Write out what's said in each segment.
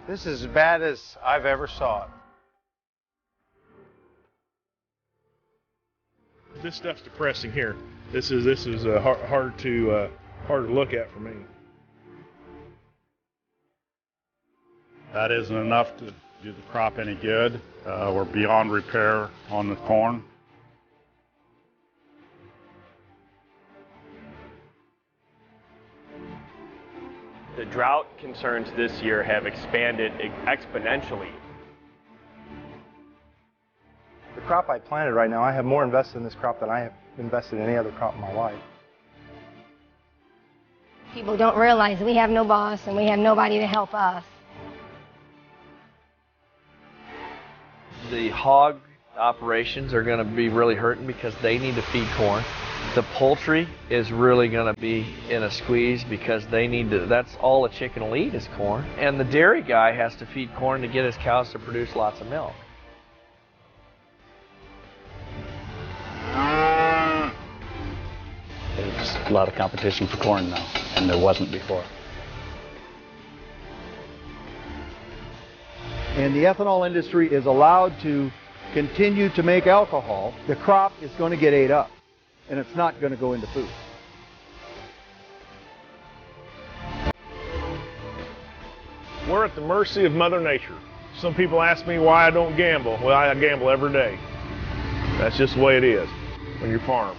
This is as bad as I've ever saw it. This stuff's depressing here. This is hard to look at for me. That isn't enough to do the crop any good. We're beyond repair on the corn. The drought concerns this year have expanded exponentially. The crop I planted right now, I have more invested in this crop than I have invested in any other crop in my life. People don't realize we have no boss and we have nobody to help us. The hog operations are going to be really hurting because they need to feed corn. The poultry is really going to be in a squeeze because they need to, that's all a chicken will eat is corn. And the dairy guy has to feed corn to get his cows to produce lots of milk. There's a lot of competition for corn now, and there wasn't before. And the ethanol industry is allowed to continue to make alcohol, the crop is going to get ate up, and it's not going to go into food. We're at the mercy of Mother Nature. Some people ask me why I don't gamble. Well, I gamble every day. That's just the way it is when you farm.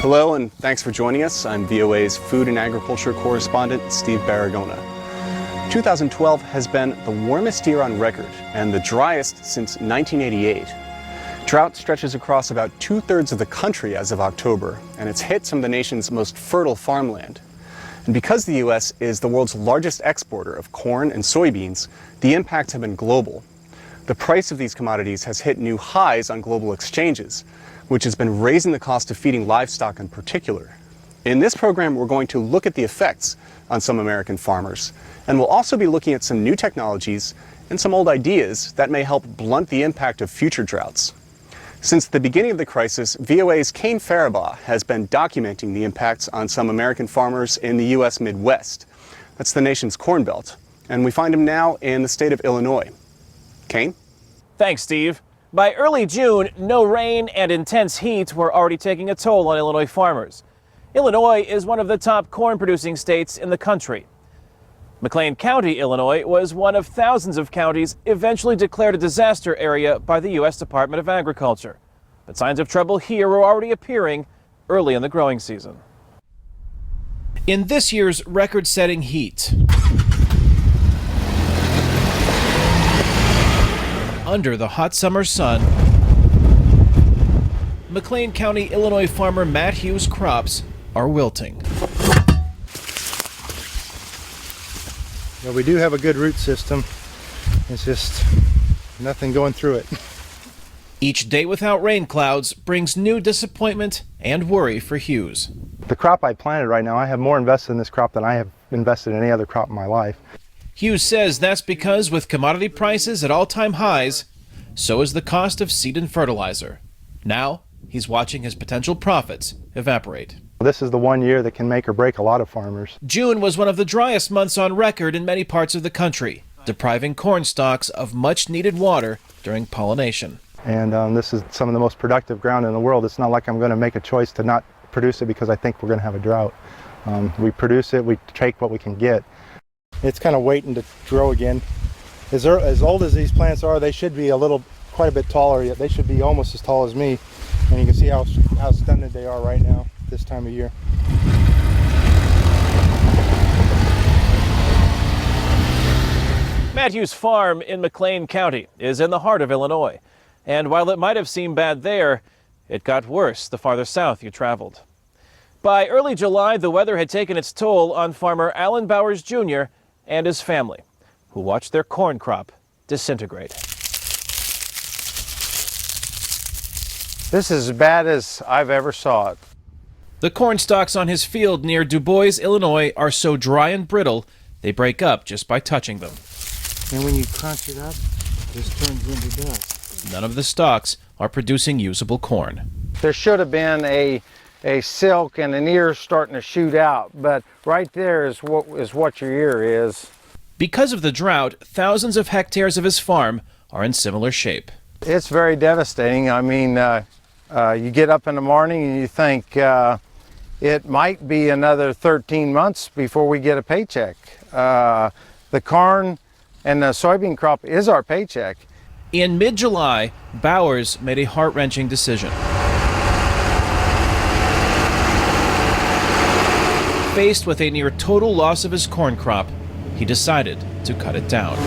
Hello and thanks for joining us. I'm VOA's Food and Agriculture correspondent, Steve Baragona. 2012 has been the warmest year on record and the driest since 1988. Drought stretches across about 2/3 of the country as of October, and it's hit some of the nation's most fertile farmland. And because the U.S. is the world's largest exporter of corn and soybeans, the impacts have been global. The price of these commodities has hit new highs on global exchanges, which has been raising the cost of feeding livestock in particular. In this program, we're going to look at the effects on some American farmers, and we'll also be looking at some new technologies and some old ideas that may help blunt the impact of future droughts. Since the beginning of the crisis, VOA's Kane Faribaugh has been documenting the impacts on some American farmers in the U.S. Midwest. That's the nation's Corn Belt, and we find him now in the state of Illinois. Kane? Thanks, Steve. By early June, no rain and intense heat were already taking a toll on Illinois farmers. Illinois is one of the top corn-producing states in the country. McLean County, Illinois, was one of thousands of counties eventually declared a disaster area by the U.S. Department of Agriculture. But signs of trouble here were already appearing early in the growing season. In this year's record-setting heat, under the hot summer sun, McLean County, Illinois farmer Matt Hughes' crops are wilting. Well, we do have a good root system. It's just nothing going through it. Each day without rain clouds brings new disappointment and worry for Hughes. The crop I planted right now, I have more invested in this crop than I have invested in any other crop in my life. Hughes says that's because with commodity prices at all-time highs, so is the cost of seed and fertilizer. Now, he's watching his potential profits evaporate. This is the one year that can make or break a lot of farmers. June was one of the driest months on record in many parts of the country, depriving corn stalks of much-needed water during pollination. And this is some of the most productive ground in the world. It's not like I'm going to make a choice to not produce it because I think we're going to have a drought. We produce it, we take what we can get. It's kind of waiting to grow again. As old as these plants are, they should be quite a bit taller yet. They should be almost as tall as me. And you can see how stunted they are right now, this time of year. Matthews Farm in McLean County is in the heart of Illinois. And while it might have seemed bad there, it got worse the farther south you traveled. By early July, the weather had taken its toll on farmer Alan Bowers Jr. and his family, who watched their corn crop disintegrate. This is as bad as I've ever saw it. The corn stalks on his field near Du Bois, Illinois are so dry and brittle, they break up just by touching them. And when you crunch it up, this turns into dust. None of the stalks are producing usable corn. There should have been a silk and an ear starting to shoot out, but right there is what your ear is. Because of the drought, thousands of hectares of his farm are in similar shape. It's very devastating. I mean, you get up in the morning and you think it might be another 13 months before we get a paycheck. The corn and the soybean crop is our paycheck. In mid-July, Bowers made a heart-wrenching decision. Faced with a near total loss of his corn crop, he decided to cut it down.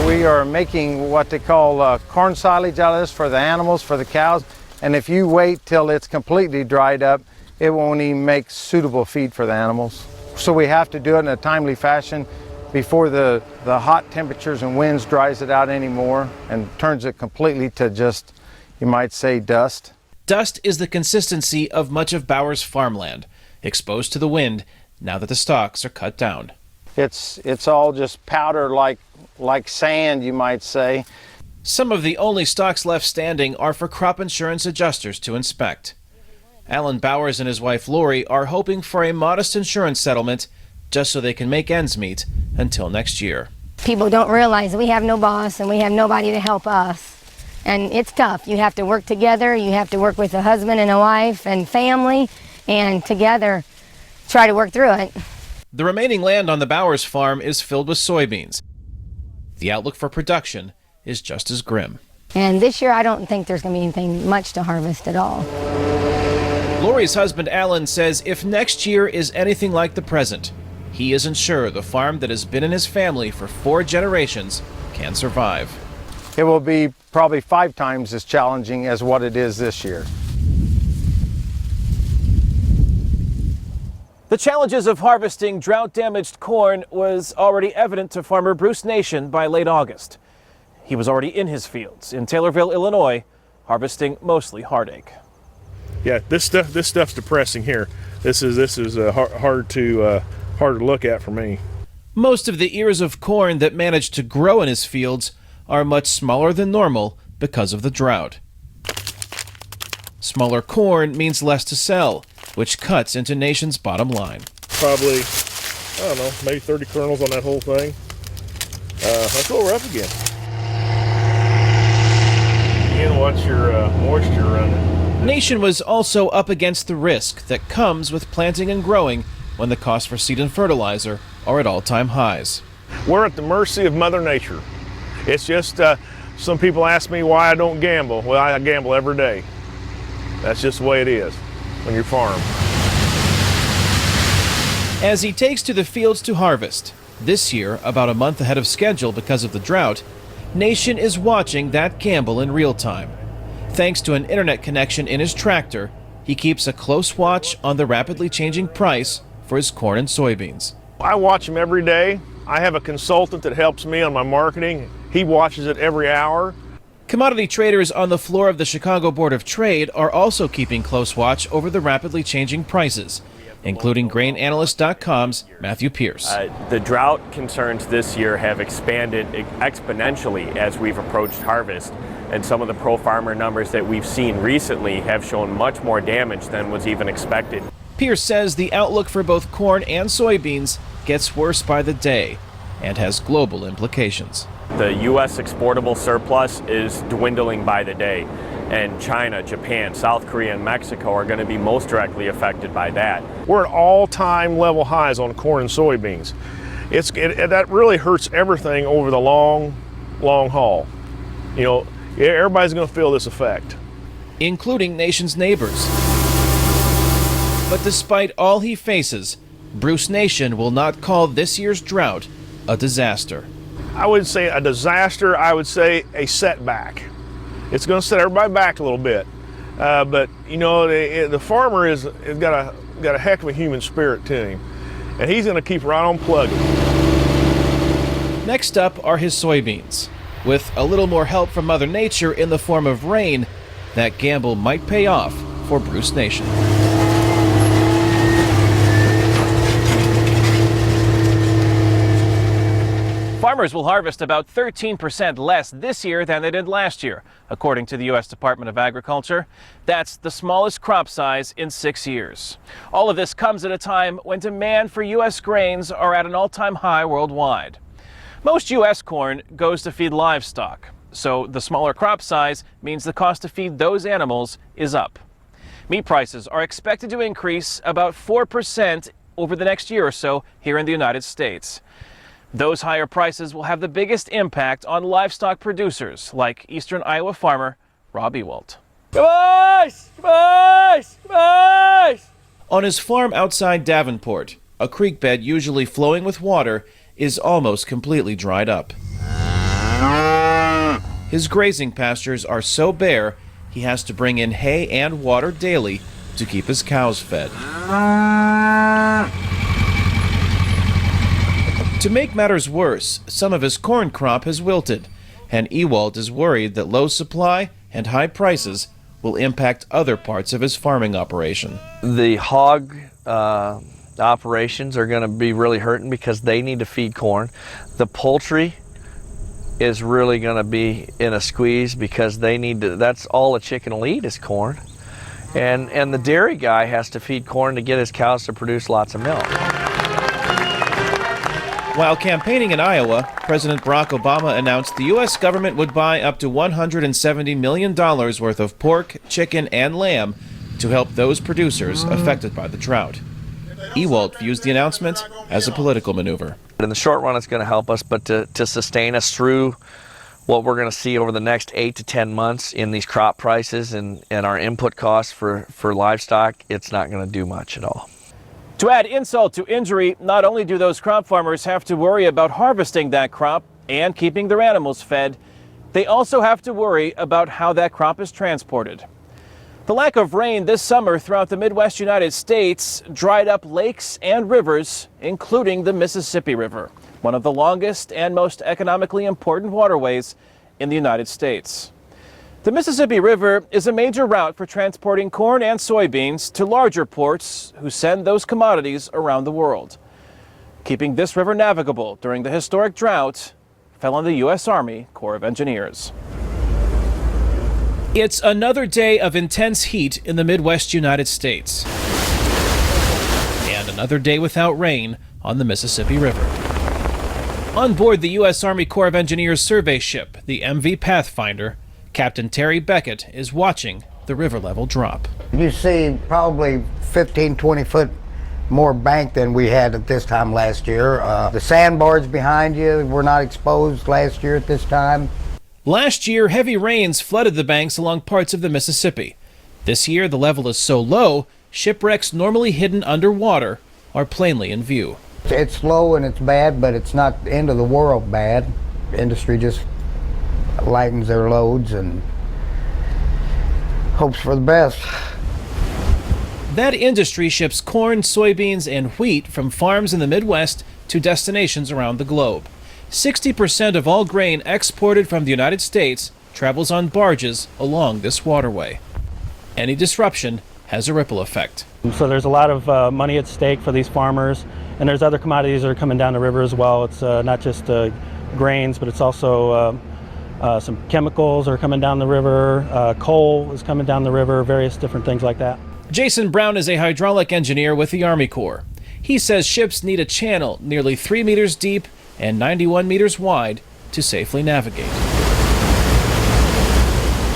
We are making what they call corn silage out of this for the animals, for the cows, and if you wait till it's completely dried up, it won't even make suitable feed for the animals. So we have to do it in a timely fashion before the hot temperatures and winds dries it out anymore and turns it completely to just, you might say, dust. Dust is the consistency of much of Bowers' farmland, exposed to the wind now that the stalks are cut down. It's all just powder like sand, you might say. Some of the only stalks left standing are for crop insurance adjusters to inspect. Alan Bowers and his wife Lori are hoping for a modest insurance settlement just so they can make ends meet until next year. People don't realize we have no boss and we have nobody to help us. And it's tough. You have to work together. You have to work with a husband and a wife and family, and together try to work through it. The remaining land on the Bowers farm is filled with soybeans. The outlook for production is just as grim. And this year I don't think there's going to be anything much to harvest at all. Lori's husband Alan says if next year is anything like the present, he isn't sure the farm that has been in his family for 4 generations can survive. It will be probably 5 times as challenging as what it is this year. The challenges of harvesting drought-damaged corn was already evident to farmer Bruce Nation by late August. He was already in his fields in Taylorville, Illinois, harvesting mostly heartache. Yeah, this stuff's depressing here. This is hard to look at for me. Most of the ears of corn that managed to grow in his fields are much smaller than normal because of the drought. Smaller corn means less to sell, which cuts into Nation's bottom line. Probably, I don't know, maybe 30 kernels on that whole thing. That's what we're up again. Again, watch your moisture running. Nation was also up against the risk that comes with planting and growing when the costs for seed and fertilizer are at all-time highs. We're at the mercy of Mother Nature. It's just, some people ask me why I don't gamble. Well, I gamble every day. That's just the way it is when you farm. As he takes to the fields to harvest, this year about a month ahead of schedule because of the drought, Nation is watching that gamble in real time. Thanks to an internet connection in his tractor, he keeps a close watch on the rapidly changing price for his corn and soybeans. I watch him every day. I have a consultant that helps me on my marketing. He watches it every hour. Commodity traders on the floor of the Chicago Board of Trade are also keeping close watch over the rapidly changing prices, including GrainAnalyst.com's Matthew Pierce. The drought concerns this year have expanded exponentially as we've approached harvest, and some of the pro-farmer numbers that we've seen recently have shown much more damage than was even expected. Pierce says the outlook for both corn and soybeans gets worse by the day and has global implications. The U.S. exportable surplus is dwindling by the day, and China, Japan, South Korea, and Mexico are going to be most directly affected by that. We're at all-time level highs on corn and soybeans. That really hurts everything over the long haul. You know, everybody's going to feel this effect, including nation's neighbors. But despite all he faces, Bruce Nation will not call this year's drought a disaster. I wouldn't say a disaster, I would say a setback. It's going to set everybody back a little bit. But, you know, the farmer has got a heck of a human spirit to him, and he's going to keep right on plugging. Next up are his soybeans. With a little more help from Mother Nature in the form of rain, that gamble might pay off for Bruce Nation. Farmers will harvest about 13% less this year than they did last year, according to the U.S. Department of Agriculture. That's the smallest crop size in 6 years. All of this comes at a time when demand for U.S. grains are at an all-time high worldwide. Most U.S. corn goes to feed livestock, so the smaller crop size means the cost to feed those animals is up. Meat prices are expected to increase about 4% over the next year or so here in the United States. Those higher prices will have the biggest impact on livestock producers like Eastern Iowa farmer Rob Ewald. On his farm outside Davenport, a creek bed usually flowing with water is almost completely dried up. His grazing pastures are so bare, he has to bring in hay and water daily to keep his cows fed. To make matters worse, some of his corn crop has wilted, and Ewald is worried that low supply and high prices will impact other parts of his farming operation. The hog operations are going to be really hurting because they need to feed corn. The poultry is really going to be in a squeeze because they need to, that's all a chicken will eat is corn. And the dairy guy has to feed corn to get his cows to produce lots of milk. While campaigning in Iowa, President Barack Obama announced the U.S. government would buy up to $170 million worth of pork, chicken, and lamb to help those producers affected by the drought. Ewald views the announcement as a political maneuver. In the short run, it's going to help us, but to sustain us through what we're going to see over the next 8 to 10 months in these crop prices and our input costs for livestock, it's not going to do much at all. To add insult to injury, not only do those crop farmers have to worry about harvesting that crop and keeping their animals fed, they also have to worry about how that crop is transported. The lack of rain this summer throughout the Midwest United States dried up lakes and rivers, including the Mississippi River, one of the longest and most economically important waterways in the United States. The Mississippi River is a major route for transporting corn and soybeans to larger ports who send those commodities around the world. Keeping this river navigable during the historic drought fell on the U.S. Army Corps of Engineers. It's another day of intense heat in the Midwest United States. And another day without rain on the Mississippi River. On board the U.S. Army Corps of Engineers survey ship, the MV Pathfinder, Captain Terry Beckett is watching the river level drop. You see probably 15, 20 foot more bank than we had at this time last year. The sandbars behind you were not exposed last year at this time. Last year, heavy rains flooded the banks along parts of the Mississippi. This year, the level is so low, shipwrecks normally hidden underwater are plainly in view. It's low and it's bad, but it's not the end of the world bad. The industry just lightens their loads and hopes for the best. That industry ships corn, soybeans, and wheat from farms in the Midwest to destinations around the globe. 60% of all grain exported from the United States travels on barges along this waterway. Any disruption has a ripple effect. So there's a lot of money at stake for these farmers, and there's other commodities that are coming down the river as well. It's not just grains, but it's also some chemicals are coming down the river, coal is coming down the river, various different things like that. Jason Brown is a hydraulic engineer with the Army Corps. He says ships need a channel nearly 3 meters deep and 91 meters wide to safely navigate.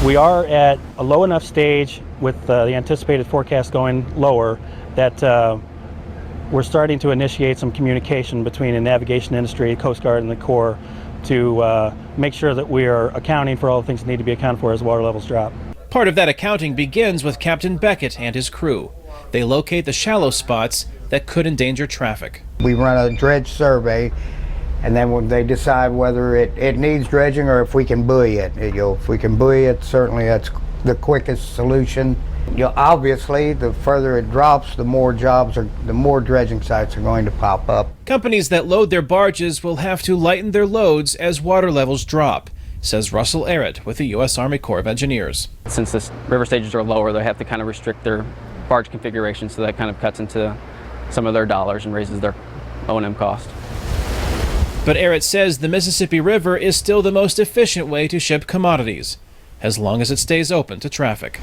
We are at a low enough stage with the anticipated forecast going lower that we're starting to initiate some communication between the navigation industry, Coast Guard, and the Corps to make sure that we are accounting for all the things that need to be accounted for as water levels drop. Part of that accounting begins with Captain Beckett and his crew. They locate the shallow spots that could endanger traffic. We run a dredge survey, and then when they decide whether it needs dredging or if we can buoy it. If we can buoy it, certainly that's the quickest solution. Obviously, the further it drops, the more dredging sites are going to pop up. Companies that load their barges will have to lighten their loads as water levels drop, says Russell Arrett with the U.S. Army Corps of Engineers. Since the river stages are lower, they have to kind of restrict their barge configuration, so that kind of cuts into some of their dollars and raises their O&M cost. But Arrett says the Mississippi River is still the most efficient way to ship commodities, as long as it stays open to traffic.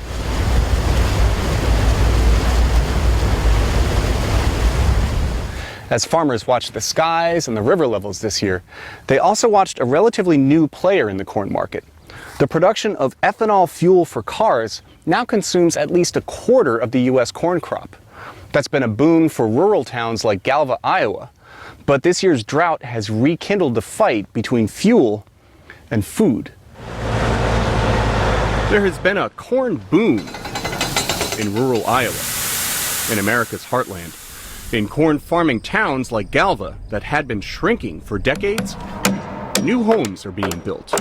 As farmers watched the skies and the river levels this year, they also watched a relatively new player in the corn market. The production of ethanol fuel for cars now consumes at least a quarter of the U.S. corn crop. That's been a boon for rural towns like Galva, Iowa. But this year's drought has rekindled the fight between fuel and food. There has been a corn boom in rural Iowa, in America's heartland. In corn farming towns like Galva that had been shrinking for decades, new homes are being built.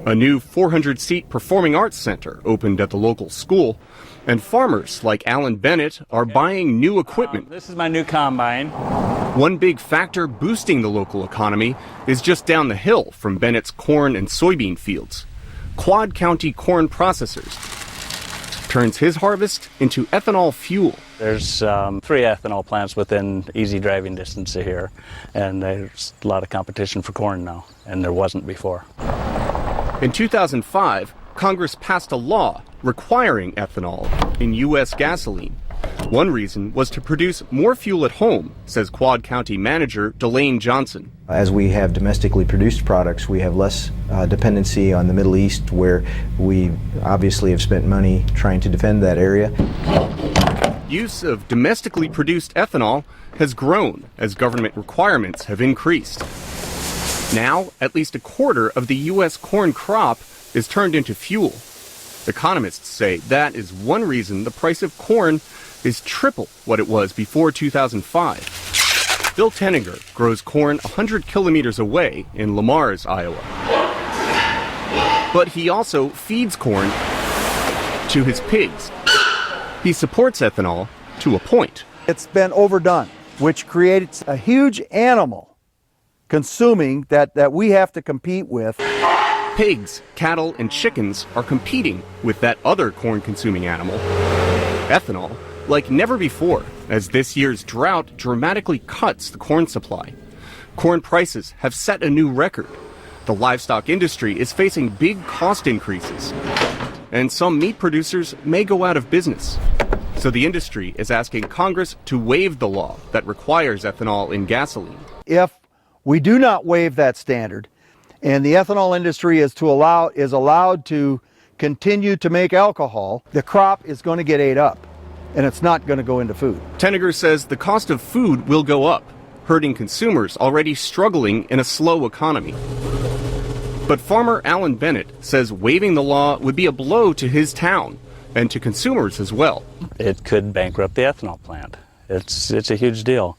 A new 400-seat performing arts center opened at the local school, and farmers like Alan Bennett are buying new equipment. This is my new combine. One big factor boosting the local economy is just down the hill from Bennett's corn and soybean fields. Quad County Corn Processors turns his harvest into ethanol fuel. There's 3 ethanol plants within easy driving distance of here, and there's a lot of competition for corn now, and there wasn't before. In 2005, Congress passed a law requiring ethanol in U.S. gasoline. One reason was to produce more fuel at home, says Quad County manager Delane Johnson. As we have domestically produced products, we have less dependency on the Middle East, where we obviously have spent money trying to defend that area. Use of domestically produced ethanol has grown as government requirements have increased. Now, at least a quarter of the U.S. corn crop is turned into fuel. Economists say that is one reason the price of corn is triple what it was before 2005. Bill Tenninger grows corn 100 kilometers away in Lamars, Iowa. But he also feeds corn to his pigs. He supports ethanol to a point. It's been overdone, which creates a huge animal consuming that we have to compete with. Pigs, cattle, and chickens are competing with that other corn-consuming animal, ethanol, like never before, as this year's drought dramatically cuts the corn supply. Corn prices have set a new record. The livestock industry is facing big cost increases, and some meat producers may go out of business. So the industry is asking Congress to waive the law that requires ethanol in gasoline. If we do not waive that standard, and the ethanol industry is allowed to continue to make alcohol, the crop is going to get ate up, and it's not going to go into food. Tenninger says the cost of food will go up, hurting consumers already struggling in a slow economy. But farmer Alan Bennett says waiving the law would be a blow to his town and to consumers as well. It could bankrupt the ethanol plant. It's a huge deal.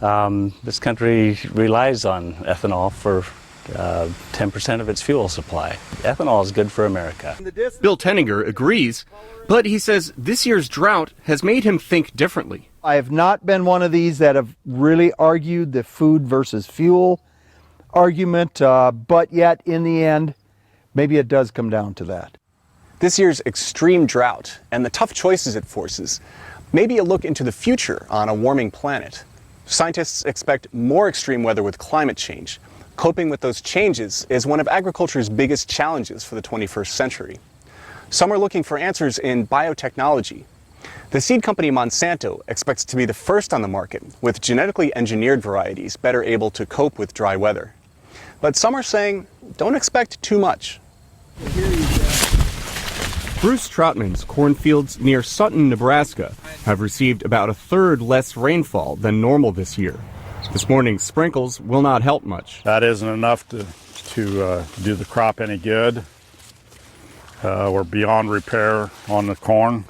This country relies on ethanol for 10% of its fuel supply. Ethanol is good for America. Bill Tenninger agrees, but he says this year's drought has made him think differently. I have not been one of these that have really argued the food versus fuel argument, but yet in the end, maybe it does come down to that. This year's extreme drought and the tough choices it forces may be a look into the future on a warming planet. Scientists expect more extreme weather with climate change. Coping with those changes is one of agriculture's biggest challenges for the 21st century. Some are looking for answers in biotechnology. The seed company Monsanto expects to be the first on the market with genetically engineered varieties better able to cope with dry weather. But some are saying don't expect too much. Bruce Troutman's cornfields near Sutton, Nebraska have received about a third less rainfall than normal this year. This morning's sprinkles will not help much. That isn't enough to do the crop any good. We're beyond repair on the corn.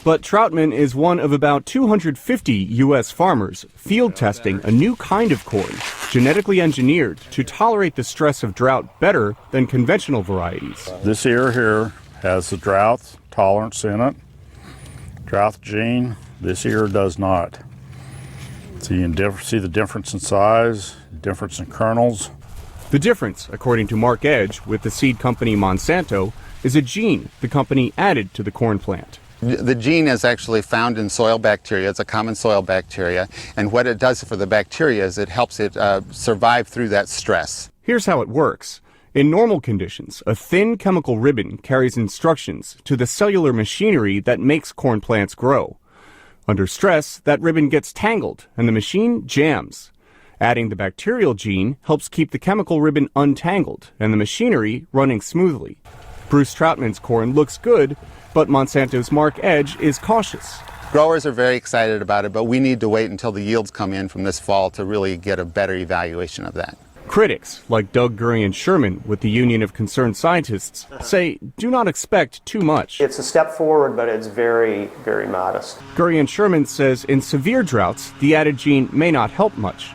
But Troutman is one of about 250 U.S. farmers field testing a new kind of corn, genetically engineered to tolerate the stress of drought better than conventional varieties. This ear here has the drought tolerance in it, drought gene. This ear does not. So you can see the difference in size, difference in kernels. The difference, according to Mark Edge with the seed company Monsanto, is a gene the company added to the corn plant. The gene is actually found in soil bacteria. It's a common soil bacteria. And what it does for the bacteria is it helps it survive through that stress. Here's how it works. In normal conditions, a thin chemical ribbon carries instructions to the cellular machinery that makes corn plants grow. Under stress, that ribbon gets tangled and the machine jams. Adding the bacterial gene helps keep the chemical ribbon untangled and the machinery running smoothly. Bruce Troutman's corn looks good, but Monsanto's Mark Edge is cautious. Growers are very excited about it, but we need to wait until the yields come in from this fall to really get a better evaluation of that. Critics, like Doug Gurian-Sherman with the Union of Concerned Scientists, say do not expect too much. It's a step forward, but it's very, very modest. Gurian-Sherman says in severe droughts, the added gene may not help much.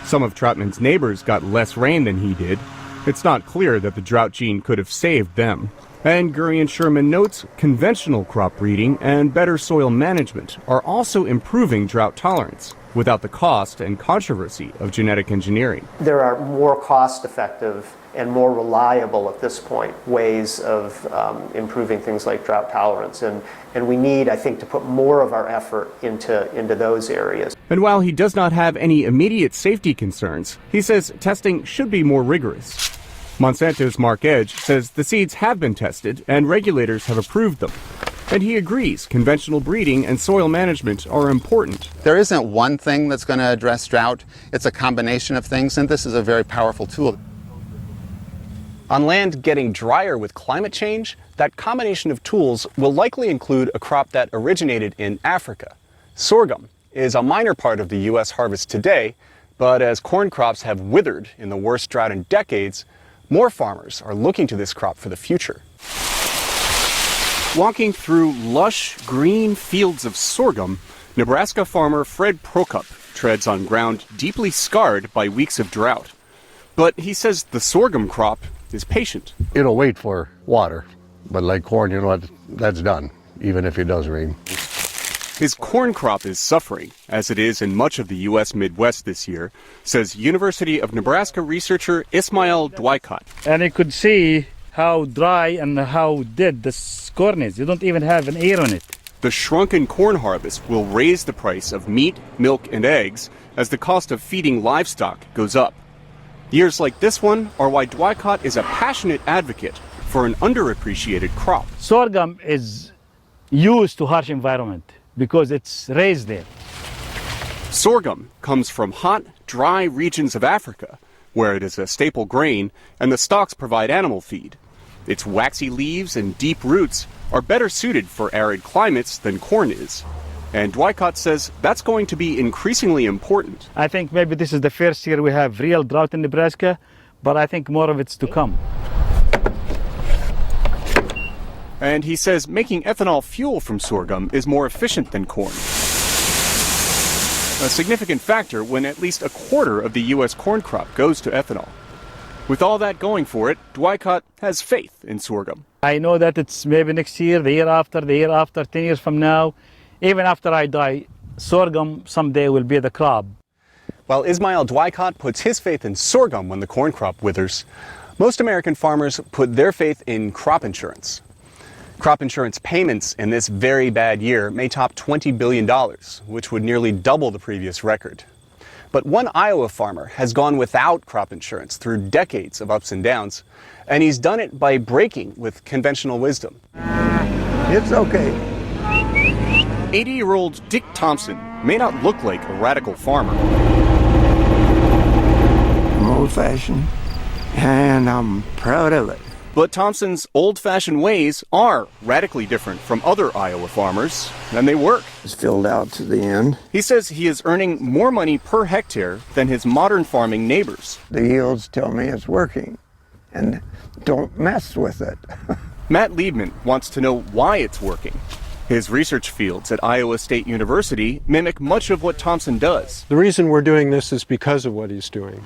Some of Troutman's neighbors got less rain than he did. It's not clear that the drought gene could have saved them. And Gurian-Sherman notes conventional crop breeding and better soil management are also improving drought tolerance without the cost and controversy of genetic engineering. There are more cost-effective and more reliable at this point ways of improving things like drought tolerance. And we need, I think, to put more of our effort into those areas. And while he does not have any immediate safety concerns, he says testing should be more rigorous. Monsanto's Mark Edge says the seeds have been tested and regulators have approved them. And he agrees conventional breeding and soil management are important. There isn't one thing that's going to address drought. It's a combination of things, and this is a very powerful tool. On land getting drier with climate change, that combination of tools will likely include a crop that originated in Africa. Sorghum is a minor part of the U.S. harvest today, but as corn crops have withered in the worst drought in decades, more farmers are looking to this crop for the future. Walking through lush, green fields of sorghum, Nebraska farmer Fred Prokop treads on ground deeply scarred by weeks of drought. But he says the sorghum crop is patient. It'll wait for water, but like corn, you know what, that's done, even if it does rain. His corn crop is suffering, as it is in much of the U.S. Midwest this year, says University of Nebraska researcher Ismail Dwicott. And you could see how dry and how dead this corn is. You don't even have an ear on it. The shrunken corn harvest will raise the price of meat, milk, and eggs as the cost of feeding livestock goes up. Years like this one are why Dwicott is a passionate advocate for an underappreciated crop. Sorghum is used to harsh environment because it's raised there. Sorghum comes from hot, dry regions of Africa, where it is a staple grain and the stalks provide animal feed. Its waxy leaves and deep roots are better suited for arid climates than corn is. And Dwicott says that's going to be increasingly important. I think maybe this is the first year we have real drought in Nebraska, but I think more of it's to come. And he says making ethanol fuel from sorghum is more efficient than corn. A significant factor when at least a quarter of the U.S. corn crop goes to ethanol. With all that going for it, Dwicott has faith in sorghum. I know that it's maybe next year, the year after, 10 years from now. Even after I die, sorghum someday will be the crop. While Ismail Dwicott puts his faith in sorghum when the corn crop withers, most American farmers put their faith in crop insurance. Crop insurance payments in this very bad year may top $20 billion, which would nearly double the previous record. But one Iowa farmer has gone without crop insurance through decades of ups and downs, and he's done it by breaking with conventional wisdom. It's okay. 80-year-old Dick Thompson may not look like a radical farmer. I'm old-fashioned. and I'm proud of it. But Thompson's old-fashioned ways are radically different from other Iowa farmers, and they work. It's filled out to the end. He says he is earning more money per hectare than his modern farming neighbors. The yields tell me it's working, and don't mess with it. Matt Liebman wants to know why it's working. His research fields at Iowa State University mimic much of what Thompson does. The reason we're doing this is because of what he's doing.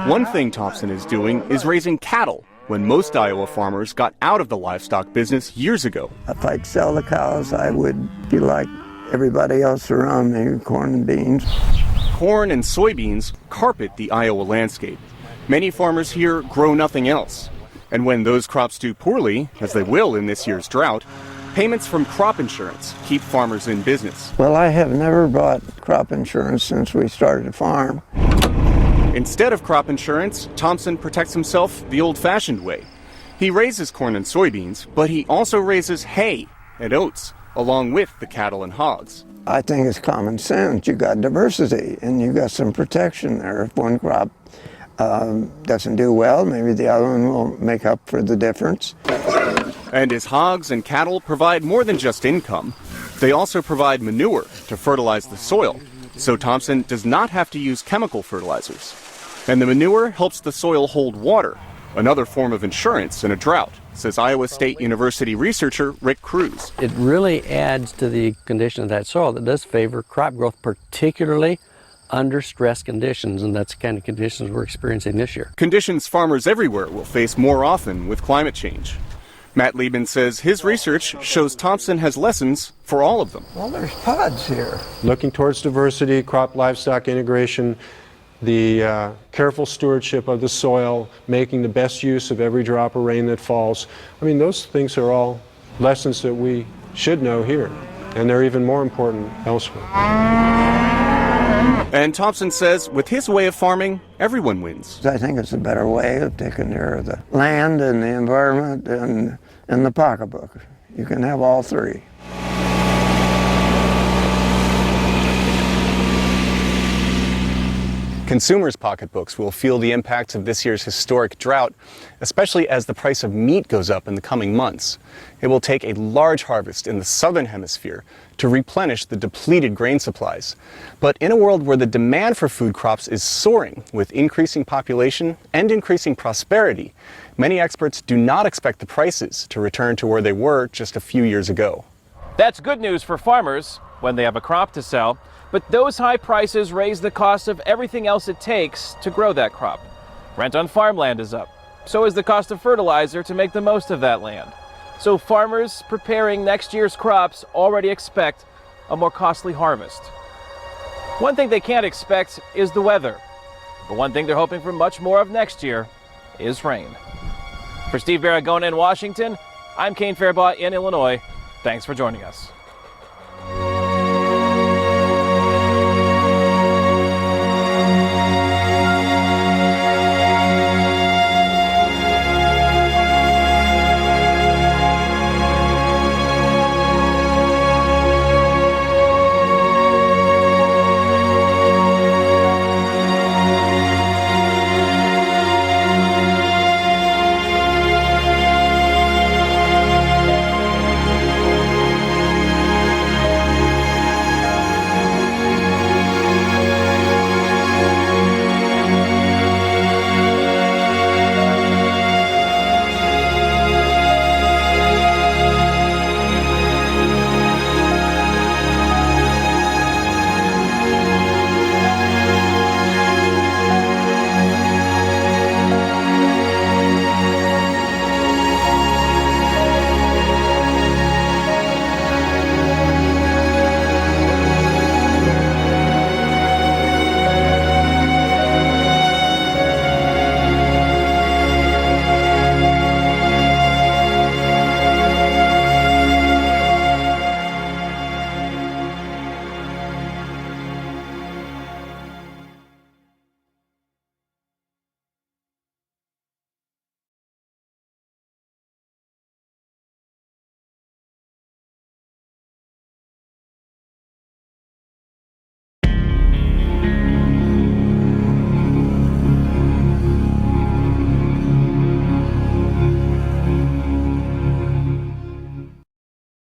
One thing Thompson is doing is raising cattle, when most Iowa farmers got out of the livestock business years ago. If I'd sell the cows, I would be like everybody else around me, corn and beans. Corn and soybeans carpet the Iowa landscape. Many farmers here grow nothing else. And when those crops do poorly, as they will in this year's drought, payments from crop insurance keep farmers in business. Well, I have never bought crop insurance since we started to farm. Instead of crop insurance, Thompson protects himself the old-fashioned way. He raises corn and soybeans, but he also raises hay and oats, along with the cattle and hogs. I think it's common sense. You got diversity, and you got some protection there. If one crop doesn't do well, maybe the other one will make up for the difference. And his hogs and cattle provide more than just income. They also provide manure to fertilize the soil, so Thompson does not have to use chemical fertilizers. And the manure helps the soil hold water, another form of insurance in a drought, says Iowa State University researcher Rick Cruz. It really adds to the condition of that soil that does favor crop growth, particularly under stress conditions, and that's the kind of conditions we're experiencing this year. Conditions farmers everywhere will face more often with climate change. Matt Liebman says his research shows Thompson has lessons for all of them. Well, there's pods here. Looking towards diversity, crop-livestock integration, the careful stewardship of the soil, making the best use of every drop of rain that falls. I mean, those things are all lessons that we should know here, and they're even more important elsewhere. And Thompson says with his way of farming, everyone wins. I think it's a better way of taking care of the land and the environment and the pocketbook. You can have all three. Consumers' pocketbooks will feel the impacts of this year's historic drought, especially as the price of meat goes up in the coming months. It will take a large harvest in the southern hemisphere to replenish the depleted grain supplies. But in a world where the demand for food crops is soaring with increasing population and increasing prosperity, many experts do not expect the prices to return to where they were just a few years ago. That's good news for farmers when they have a crop to sell. But those high prices raise the cost of everything else it takes to grow that crop. Rent on farmland is up. So is the cost of fertilizer to make the most of that land. So farmers preparing next year's crops already expect a more costly harvest. One thing they can't expect is the weather. But one thing they're hoping for much more of next year is rain. For Steve Baragona in Washington, I'm Kane Fairbaugh in Illinois. Thanks for joining us.